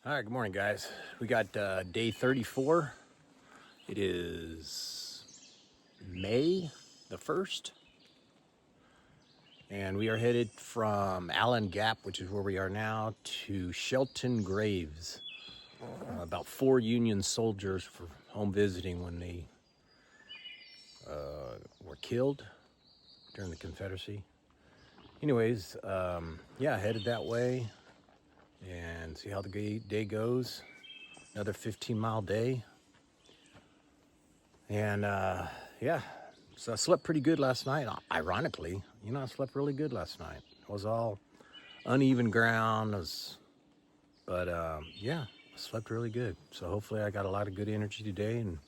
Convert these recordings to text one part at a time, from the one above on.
All right, good morning, guys. We got day 34. It is May the 1st, and we are headed from Allen Gap, which is where we are now, to Shelton Graves. About 4 Union soldiers for home visiting when they were killed during the Confederacy. Anyways, yeah, headed that way and see how the day goes. Another 15-mile day. And yeah, so I slept pretty good last night. Ironically, I slept really good last night. It was all uneven ground, but yeah, I slept really good. So hopefully I got a lot of good energy today, and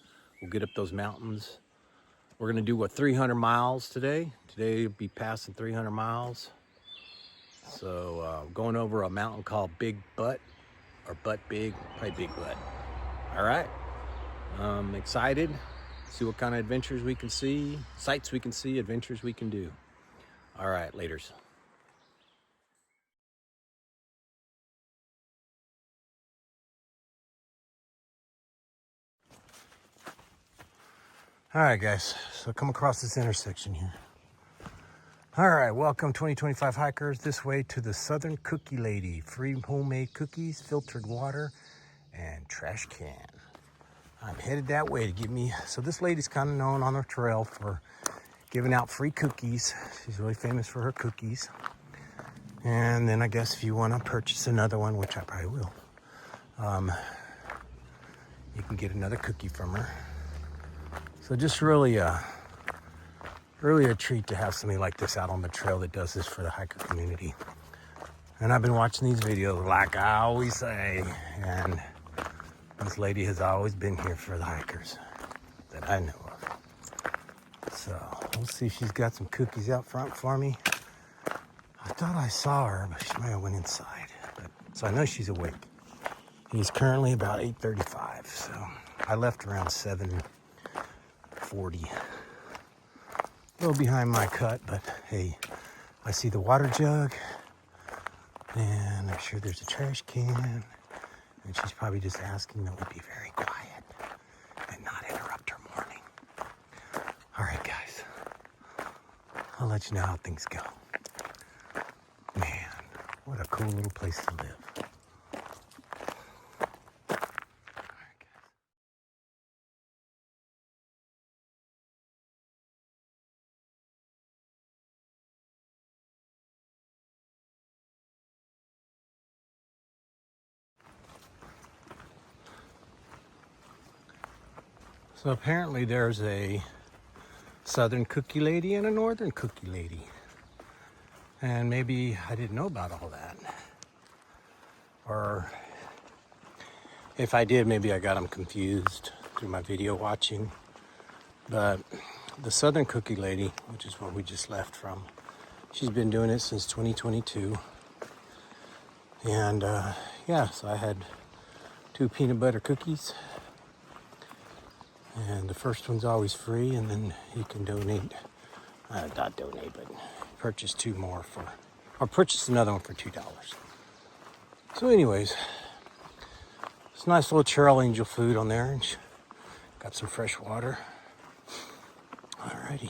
we'll get up those mountains. We're gonna do 300 miles today. Today we'll be passing 300 miles. So going over a mountain called Big Butt, or Butt Big, probably Big Butt. All right, I'm excited. See what kind of adventures we can see, sights we can see, adventures we can do. All right, laters. All right, guys, so come across this intersection here. All right, welcome 2025 hikers this way to the Southern Cookie Lady. Free homemade cookies, filtered water, and trash can. I'm headed that way to give me, so this lady's kind of known on the trail for giving out free cookies. She's really famous for her cookies. And then I guess if you want to purchase another one, which I probably will, you can get another cookie from her. So just really a treat to have somebody like this out on the trail that does this for the hiker community. And I've been watching these videos like I always say, and this lady has always been here for the hikers that I know of. So we'll see if she's got some cookies out front for me. I thought I saw her, but she might have went inside. So I know she's awake. It's currently about 8:35, so I left around 7:40. A little behind my cut, but hey, I see the water jug, and I'm sure there's a trash can, and she's probably just asking that we be very quiet and not interrupt her morning. All right, guys, I'll let you know how things go. Man, what a cool little place to live. So apparently there's a Southern Cookie Lady and a Northern Cookie Lady. And maybe I didn't know about all that. Or if I did, maybe I got them confused through my video watching. But the Southern Cookie Lady, which is where we just left from, she's been doing it since 2022. And yeah, so I had 2 peanut butter cookies. And the first one's always free, and then you can donate, not donate, but purchase 2 more or purchase another one for $2. So anyways, it's nice little Trail Angel food on there, and got some fresh water. Alrighty.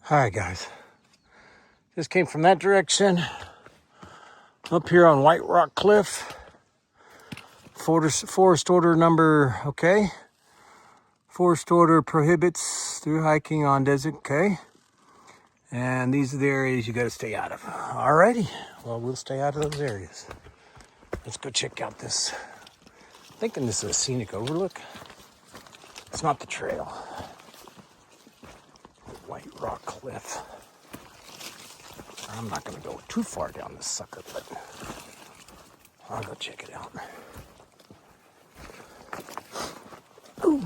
All right, guys. Just came from that direction. Up here on White Rock Cliff. Forest order number, okay. Forest order prohibits through hiking on desert, okay. And these are the areas you gotta stay out of. Alrighty, well, we'll stay out of those areas. Let's go check out this. I'm thinking this is a scenic overlook. It's not the trail. White Rock Cliff. I'm not gonna go too far down this sucker, but I'll go check it out. Ooh.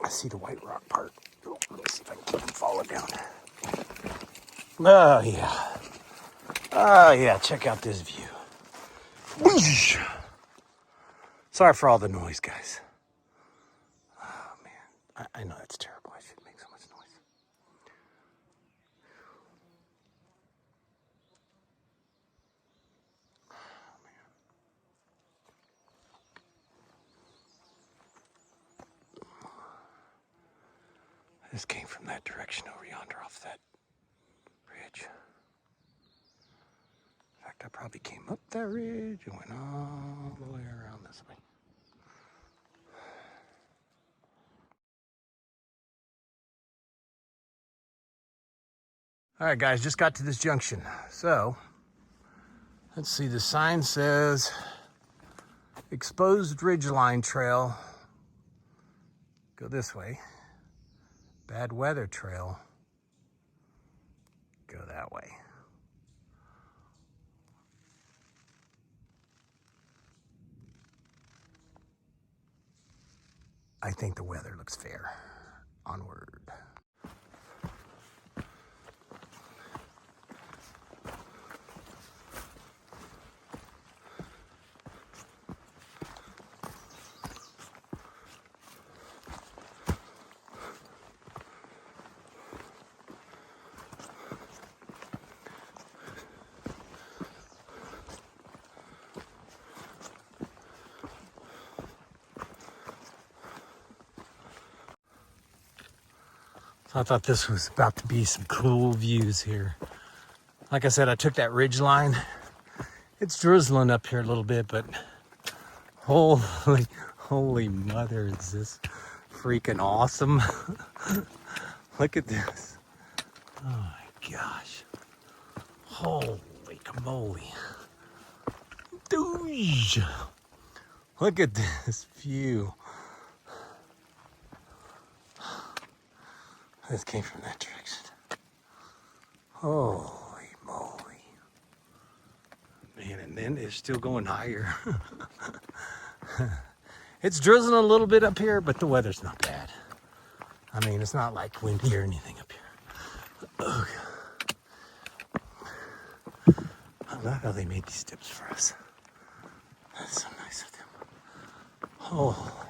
I see the White Rock part. Ooh, let me see if I can keep him follow down. Oh, yeah. Oh, yeah, check out this view. Whoosh. Sorry for all the noise, guys. Oh, man. I know that's terrible. I shouldn't make so much noise. Oh, man. This came from that direction over yonder off that ridge. In fact, I probably came up that ridge and went all the way around this way. All right, guys, just got to this junction. So, let's see, the sign says exposed ridgeline trail. Go this way. Bad weather trail. Go that way. I think the weather looks fair. Onward. I thought this was about to be some cool views here. Like I said, I took that ridge line. It's drizzling up here a little bit, but holy mother, is this freaking awesome. Look at this. Oh my gosh. Holy moly. Doosh. Look at this view. This came from that direction. Holy moly. Man, and then it's still going higher. It's drizzling a little bit up here, but the weather's not bad. I mean, it's not like windy or anything up here. Ugh. I love how they made these steps for us. That's so nice of them. Oh.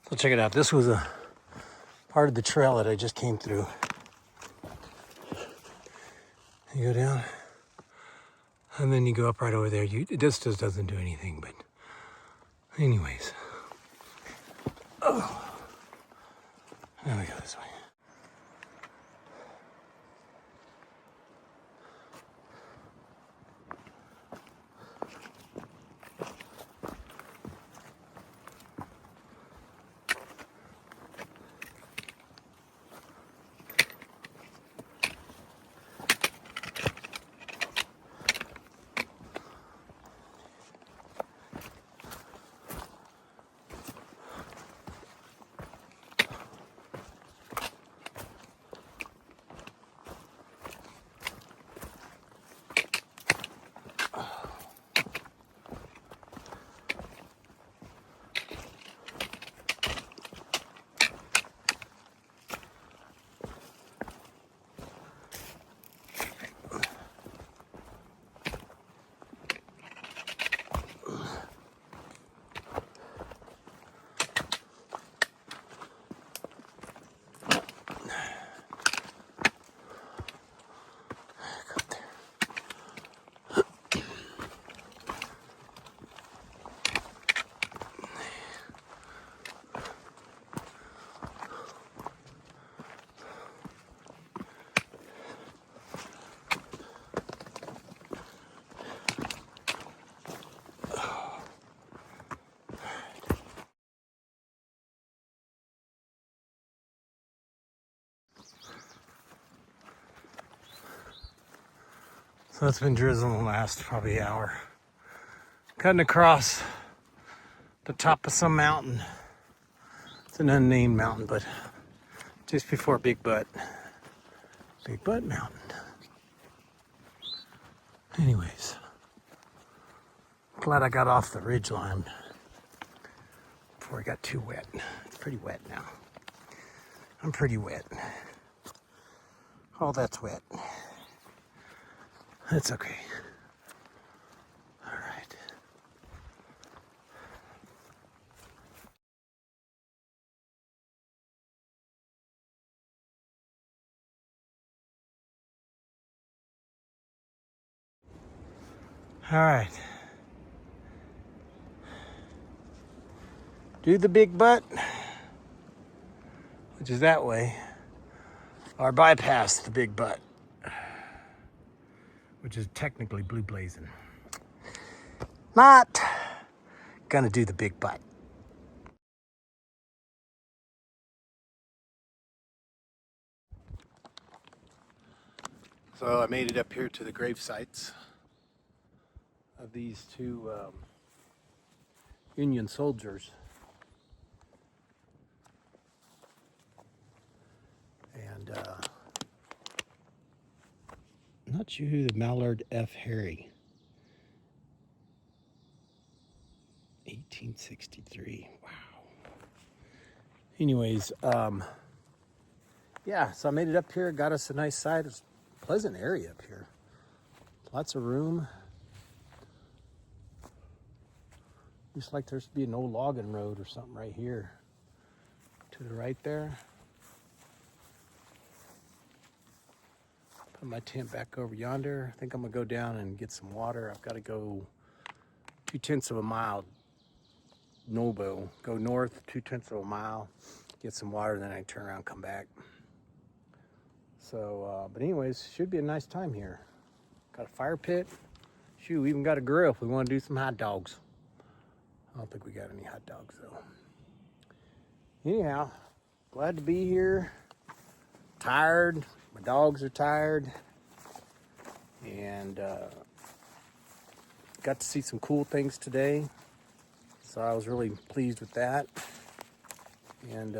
So check it out. This was a part of the trail that I just came through. You go down, and then you go up right over there. This just doesn't do anything, but anyways. Oh, now we go this way. So it's been drizzling the last probably hour. Cutting across the top of some mountain. It's an unnamed mountain, but just before Big Butt. Big Butt Mountain. Anyways, glad I got off the ridge line before it got too wet. It's pretty wet now. I'm pretty wet. Oh, that's wet. That's okay. All right. All right. Do the Big Butt, which is that way, or bypass the Big Butt, which is technically blue blazing. Not gonna do the Big Butt. So I made it up here to the grave sites of these two Union soldiers. And I'm not sure who the Mallard F. Harry. 1863. Wow. Anyways, yeah, so I made it up here, got us a nice site. It's a pleasant area up here. Lots of room. Looks like there's to be an old logging road or something right here. To the right there. Put my tent back over yonder. I think I'm gonna go down and get some water. I've got to go 2/10 of a mile. Nobo. Go north 2/10 of a mile, get some water, then I turn around and come back. So, but anyways, should be a nice time here. Got a fire pit. Shoot, we even got a grill if we want to do some hot dogs. I don't think we got any hot dogs though. Anyhow, glad to be here. Tired. My dogs are tired. And got to see some cool things today. So I was really pleased with that. And,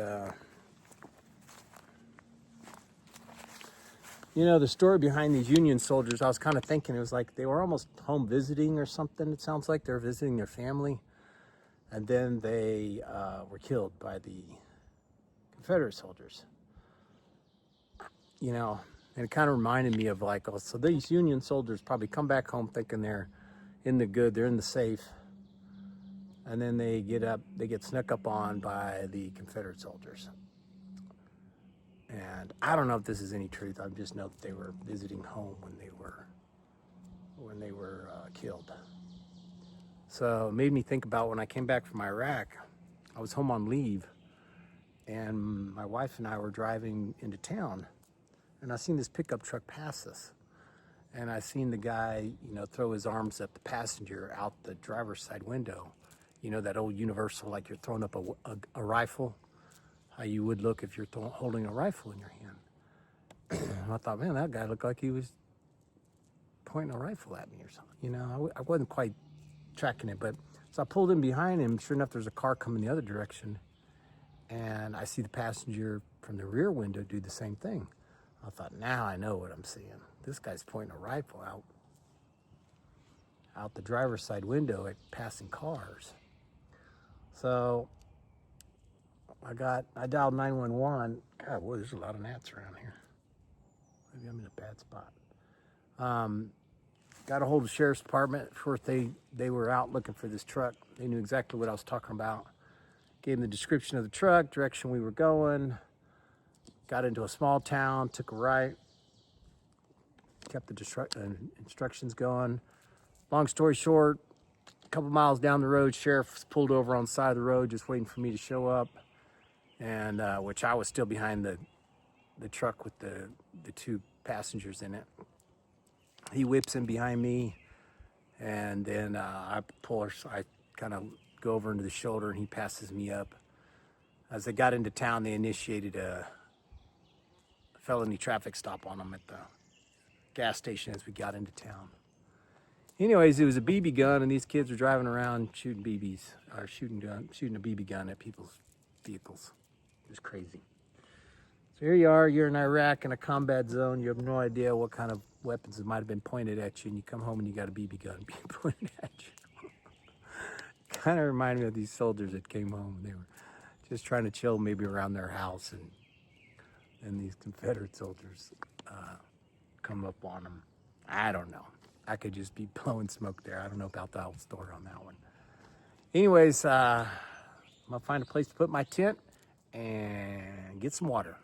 you know, the story behind these Union soldiers, I was kind of thinking it was like they were almost home visiting or something. It sounds like they're visiting their family. And then they were killed by the Confederate soldiers. You know, and it kind of reminded me of like, oh, so these Union soldiers probably come back home thinking they're in the good, they're in the safe. And then they get snuck up on by the Confederate soldiers. And I don't know if this is any truth. I just know that they were visiting home when they were killed. So it made me think about when I came back from Iraq. I was home on leave, and my wife and I were driving into town, and I seen this pickup truck pass us. And I seen the guy, you know, throw his arms at the passenger out the driver's side window. You know, that old universal, like you're throwing up a rifle, how you would look if you're holding a rifle in your hand. And I thought, man, that guy looked like he was pointing a rifle at me or something. You know, I wasn't quite tracking it, but so I pulled in behind him. Sure enough, there's a car coming the other direction. And I see the passenger from the rear window do the same thing. I thought, now I know what I'm seeing. This guy's pointing a rifle out the driver's side window at passing cars. So I dialed 911. God, boy, there's a lot of gnats around here. Maybe I'm in a bad spot. Got a hold of the sheriff's department. First, they were out looking for this truck. They knew exactly what I was talking about. Gave them the description of the truck, direction we were going. Got into a small town, took a right. Kept the instructions going. Long story short, a couple miles down the road, sheriff's pulled over on the side of the road, just waiting for me to show up. And which I was still behind the truck with the two passengers in it. He whips in behind me, and then I kind of go over into the shoulder, and he passes me up. As they got into town, they initiated a felony traffic stop on him gas station as we got into town. Anyways, it was a BB gun, and these kids were driving around shooting BBs, or shooting a BB gun at people's vehicles. It was crazy. So here you are, you're in Iraq in a combat zone. You have no idea what kind of weapons might have been pointed at you, and you come home and you got a BB gun being pointed at you. Kind of reminded me of these soldiers that came home. They were just trying to chill maybe around their house, and these Confederate soldiers come up on them. I don't know. I could just be blowing smoke there. I don't know about the whole story on that one. Anyways, I'm gonna find a place to put my tent and get some water.